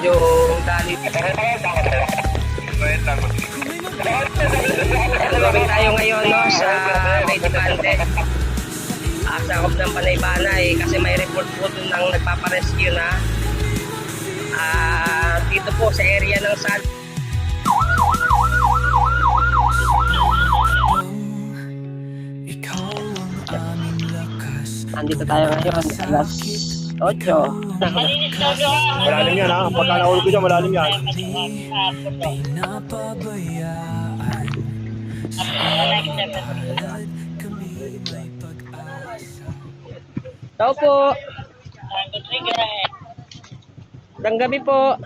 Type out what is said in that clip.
medyo dali. Nagawin tayo ngayon, no, sa May Dibante. Sakop ng Panaybana kasi may report po dun ng nagpaparescue na dito po sa area ng San. Andito tayo ngayon, alas 8. Malalim yan ha. Pagka nahulog ko dyan, malalim yan. Tao po. Magandang gabi po.